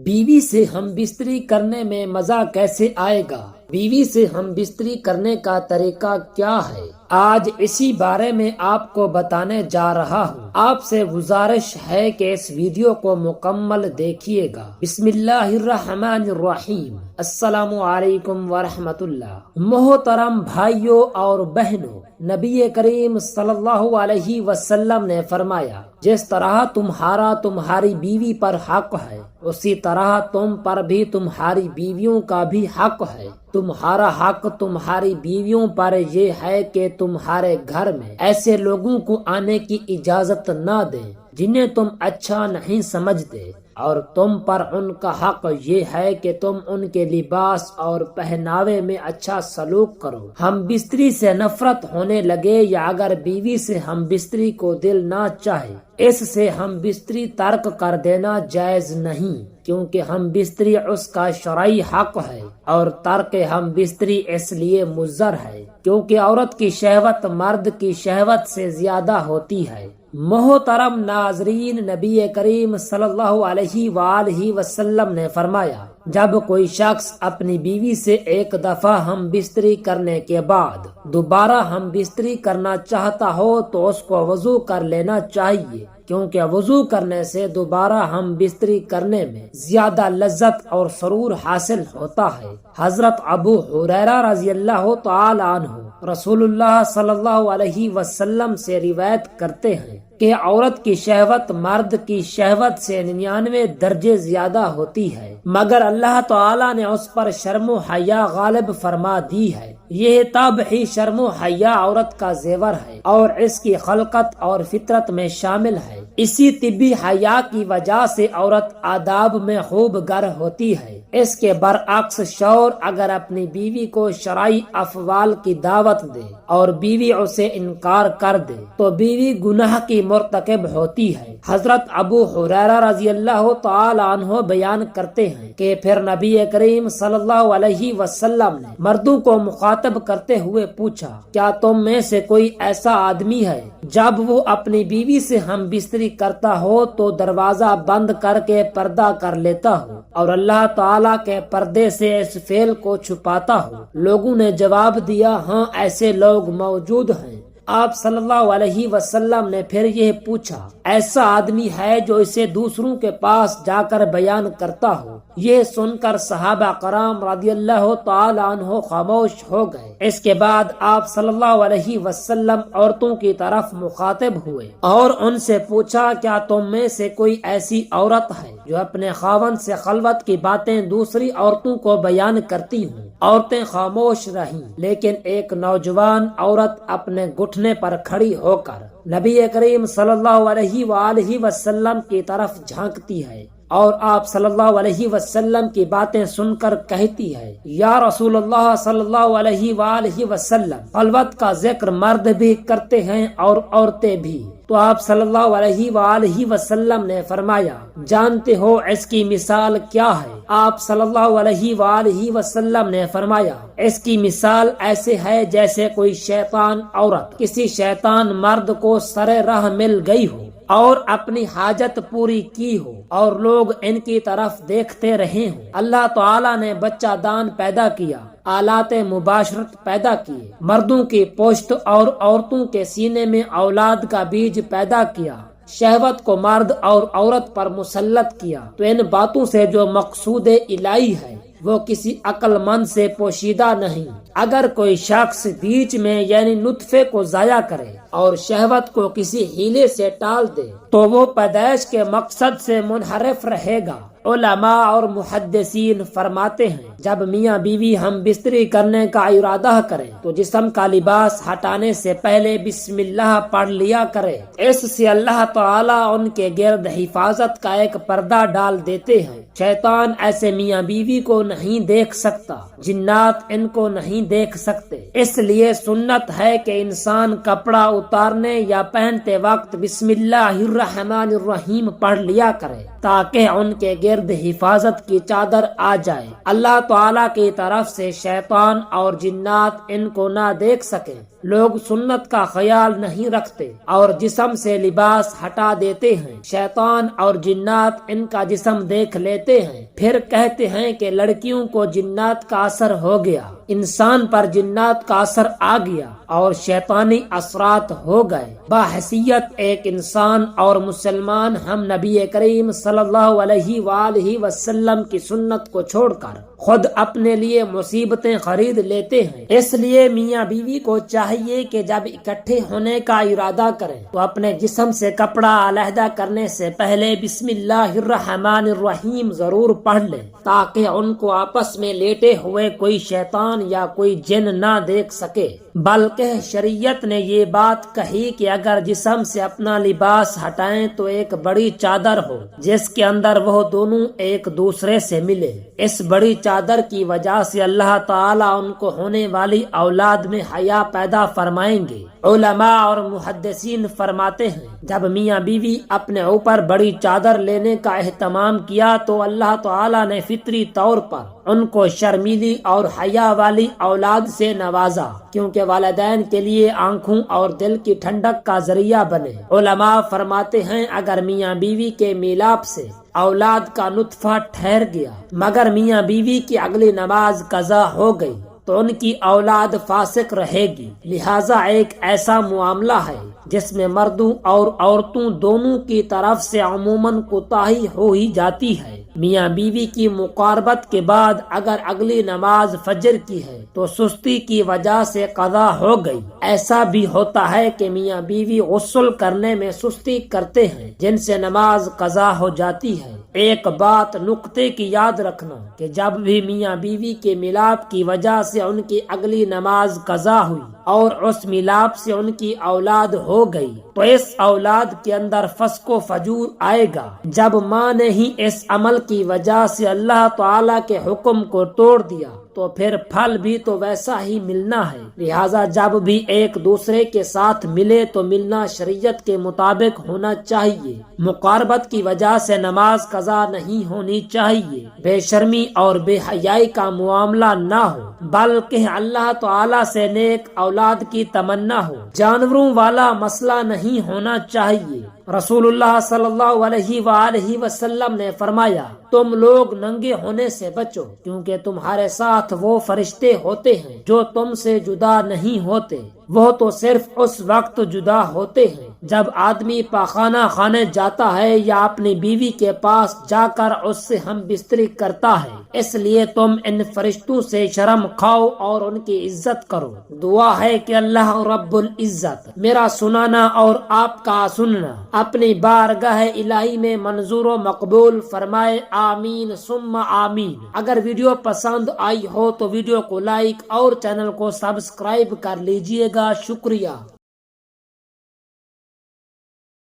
بیوی سے ہم بستری کرنے میں مزہ کیسے آئے گا؟ بیوی سے ہم بستری کرنے کا طریقہ کیا ہے؟ آج اسی بارے میں آپ کو بتانے جا رہا ہوں۔ آپ سے گزارش ہے کہ اس ویڈیو کو مکمل دیکھیے گا۔ بسم اللہ الرحمن الرحیم۔ السلام علیکم ورحمۃ اللہ۔ محترم بھائیوں اور بہنوں، نبی کریم صلی اللہ علیہ وسلم نے فرمایا، جس طرح تمہارا تمہاری بیوی پر حق ہے، اسی طرح تم پر بھی تمہاری بیویوں کا بھی حق ہے۔ تمہارا حق تمہاری بیویوں پر یہ ہے کہ تمہارے گھر میں ایسے لوگوں کو آنے کی اجازت نہ دیں جنہیں تم اچھا نہیں سمجھتے، اور تم پر ان کا حق یہ ہے کہ تم ان کے لباس اور پہناوے میں اچھا سلوک کرو۔ ہم بستری سے نفرت ہونے لگے یا اگر بیوی سے ہم بستری کو دل نہ چاہے، اس سے ہم بستری ترک کر دینا جائز نہیں، کیونکہ ہم بستری اس کا شرعی حق ہے، اور ترک ہم بستری اس لیے مضر ہے کیونکہ عورت کی شہوت مرد کی شہوت سے زیادہ ہوتی ہے۔ محترم ناظرین، نبی کریم صلی اللہ علیہ وآلہ وسلم نے فرمایا، جب کوئی شخص اپنی بیوی سے ایک دفعہ ہم بستری کرنے کے بعد دوبارہ ہم بستری کرنا چاہتا ہو تو اس کو وضو کر لینا چاہیے، کیونکہ وضو کرنے سے دوبارہ ہم بستری کرنے میں زیادہ لذت اور سرور حاصل ہوتا ہے۔ حضرت ابو ہریرہ رضی اللہ تعالی عنہ رسول اللہ صلی اللہ علیہ وسلم سے روایت کرتے ہیں کہ عورت کی شہوت مرد کی شہوت سے 99 درجے زیادہ ہوتی ہے، مگر اللہ تعالی نے اس پر شرم و حیا غالب فرما دی ہے۔ یہ تب ہی شرم و حیا عورت کا زیور ہے اور اس کی خلقت اور فطرت میں شامل ہے۔ اسی طبی حیا کی وجہ سے عورت آداب میں خوب گر ہوتی ہے۔ اس کے برعکس شوہر اگر اپنی بیوی کو شرعی افعال کی دعوت دے اور بیوی اسے انکار کر دے تو بیوی گناہ کی مرتکب ہوتی ہے۔ حضرت ابو ہریرہ رضی اللہ تعالی عنہ بیان کرتے ہیں کہ پھر نبی کریم صلی اللہ علیہ وسلم نے مردوں کو مخاطب کرتے ہوئے پوچھا، کیا تم میں سے کوئی ایسا آدمی ہے جب وہ اپنی بیوی سے ہم بستری کرتا ہو تو دروازہ بند کر کے پردہ کر لیتا ہو اور اللہ تعالی کے پردے سے اس فعل کو چھپاتا ہو؟ لوگوں نے جواب دیا، ہاں ایسے لوگ موجود ہیں۔ آپ صلی اللہ علیہ وسلم نے پھر یہ پوچھا، ایسا آدمی ہے جو اسے دوسروں کے پاس جا کر بیان کرتا ہو؟ یہ سن کر صحابہ کرام رضی اللہ تعالی عنہ خاموش ہو گئے۔ اس کے بعد آپ صلی اللہ علیہ وسلم عورتوں کی طرف مخاطب ہوئے اور ان سے پوچھا، کیا تم میں سے کوئی ایسی عورت ہے جو اپنے خاوند سے خلوت کی باتیں دوسری عورتوں کو بیان کرتی ہوں؟ عورتیں خاموش رہیں، لیکن ایک نوجوان عورت اپنے گھٹنے پر کھڑی ہو کر نبی کریم صلی اللہ علیہ وآلہ وسلم کی طرف جھانکتی ہے اور آپ صلی اللہ علیہ وسلم کی باتیں سن کر کہتی ہے، یا رسول اللہ صلی اللہ علیہ وآلہ وسلم، خلوت کا ذکر مرد بھی کرتے ہیں اور عورتیں بھی۔ تو آپ صلی اللہ علیہ وآلہ وسلم نے فرمایا، جانتے ہو اس کی مثال کیا ہے؟ آپ صلی اللہ علیہ وآلہ وسلم نے فرمایا، اس کی مثال ایسے ہے جیسے کوئی شیطان عورت کسی شیطان مرد کو سرے راہ مل گئی ہو اور اپنی حاجت پوری کی ہو اور لوگ ان کی طرف دیکھتے رہے ہوں۔ اللہ تعالی نے بچہ دان پیدا کیا، آلات مباشرت پیدا کیے، مردوں کی پشت اور عورتوں کے سینے میں اولاد کا بیج پیدا کیا، شہوت کو مرد اور عورت پر مسلط کیا، تو ان باتوں سے جو مقصود الہی ہے وہ کسی عقل مند سے پوشیدہ نہیں۔ اگر کوئی شخص بیچ میں یعنی نطفے کو ضائع کرے اور شہوت کو کسی ہیلے سے ٹال دے تو وہ پیدائش کے مقصد سے منحرف رہے گا۔ علماء اور محدثین فرماتے ہیں، جب میاں بیوی ہم بستری کرنے کا ارادہ کریں تو جسم کا لباس ہٹانے سے پہلے بسم اللہ پڑھ لیا کرے۔ اس سے اللہ تعالیٰ ان کے گرد حفاظت کا ایک پردہ ڈال دیتے ہیں۔ شیطان ایسے میاں بیوی کو نہیں دیکھ سکتا، جنات ان کو نہیں دیکھ سکتے، اس لیے سنت ہے کہ انسان کپڑا اتارنے یا پہنتے وقت بسم اللہ الرحمن الرحیم پڑھ لیا کرے تاکہ ان کے گرد حفاظت کی چادر آ جائے، اللہ تعالیٰ کی طرف سے شیطان اور جنات ان کو نہ دیکھ سکیں۔ لوگ سنت کا خیال نہیں رکھتے اور جسم سے لباس ہٹا دیتے ہیں۔ شیطان اور جنات ان کا جسم دیکھ لیتے ہیں، پھر کہتے ہیں کہ لڑکیوں کو جنات کا اثر ہو گیا، انسان پر جنات کا اثر آ گیا اور شیطانی اثرات ہو گئے۔ بحیثیت ایک انسان اور مسلمان ہم نبی کریم صلی اللہ علیہ وآلہ وسلم کی سنت کو چھوڑ کر خود اپنے لیے مصیبتیں خرید لیتے ہیں۔ اس لیے میاں بیوی کو چاہیے کہ جب اکٹھے ہونے کا ارادہ کریں تو اپنے جسم سے کپڑا علیحدہ کرنے سے پہلے بسم اللہ الرحمن الرحیم ضرور پڑھ لیں، تاکہ ان کو آپس میں لیٹے ہوئے کوئی شیطان یا کوئی جن نہ دیکھ سکے۔ بلکہ شریعت نے یہ بات کہی کہ اگر جسم سے اپنا لباس ہٹائیں تو ایک بڑی چادر ہو جس کے اندر وہ دونوں ایک دوسرے سے ملے۔ اس بڑی چادر کی وجہ سے اللہ تعالیٰ ان کو ہونے والی اولاد میں حیا پیدا فرمائیں گے۔ علماء اور محدثین فرماتے ہیں جب میاں بیوی اپنے اوپر بڑی چادر لینے کا اہتمام کیا تو اللہ تعالیٰ نے فطری طور پر ان کو شرمیلی اور حیا والی اولاد سے نوازا، کیونکہ والدین کے لیے آنکھوں اور دل کی ٹھنڈک کا ذریعہ بنے۔ علماء فرماتے ہیں اگر میاں بیوی کے میلاپ سے اولاد کا نطفہ ٹھہر گیا مگر میاں بیوی کی اگلی نماز قضا ہو گئی تو ان کی اولاد فاسق رہے گی۔ لہذا ایک ایسا معاملہ ہے جس میں مردوں اور عورتوں دونوں کی طرف سے عموماً کوتاہی ہو ہی جاتی ہے۔ میاں بیوی کی مقاربت کے بعد اگر اگلی نماز فجر کی ہے تو سستی کی وجہ سے قضا ہو گئی۔ ایسا بھی ہوتا ہے کہ میاں بیوی غسل کرنے میں سستی کرتے ہیں جن سے نماز قضا ہو جاتی ہے۔ ایک بات نقطے کی یاد رکھنا کہ جب بھی میاں بیوی کے ملاپ کی وجہ سے ان کی اگلی نماز قضا ہوئی اور اس ملاپ سے ان کی اولاد ہو گئی تو اس اولاد کے اندر فسق و فجور آئے گا۔ جب ماں نے ہی اس عمل کی وجہ سے اللہ تعالیٰ کے حکم کو توڑ دیا تو پھر پھل بھی تو ویسا ہی ملنا ہے۔ لہٰذا جب بھی ایک دوسرے کے ساتھ ملے تو ملنا شریعت کے مطابق ہونا چاہیے۔ مقاربت کی وجہ سے نماز قضا نہیں ہونی چاہیے۔ بے شرمی اور بے حیائی کا معاملہ نہ ہو بلکہ اللہ تعالیٰ سے نیک اولاد کی تمنا ہو۔ جانوروں والا مسئلہ نہیں ہونا چاہیے۔ رسول اللہ صلی اللہ علیہ وآلہ وسلم نے فرمایا تم لوگ ننگے ہونے سے بچو کیونکہ تمہارے ساتھ وہ فرشتے ہوتے ہیں جو تم سے جدا نہیں ہوتے، وہ تو صرف اس وقت جدا ہوتے ہیں جب آدمی پاخانہ خانے جاتا ہے یا اپنی بیوی کے پاس جا کر اس سے ہم بستری کرتا ہے۔ اس لیے تم ان فرشتوں سے شرم کھاؤ اور ان کی عزت کرو۔ دعا ہے کہ اللہ رب العزت میرا سنانا اور آپ کا سننا اپنی بارگاہ الہی میں منظور و مقبول فرمائے، آمین ثم آمین۔ اگر ویڈیو پسند آئی ہو تو ویڈیو کو لائک اور چینل کو سبسکرائب کر لیجئے گا۔ شکریہ۔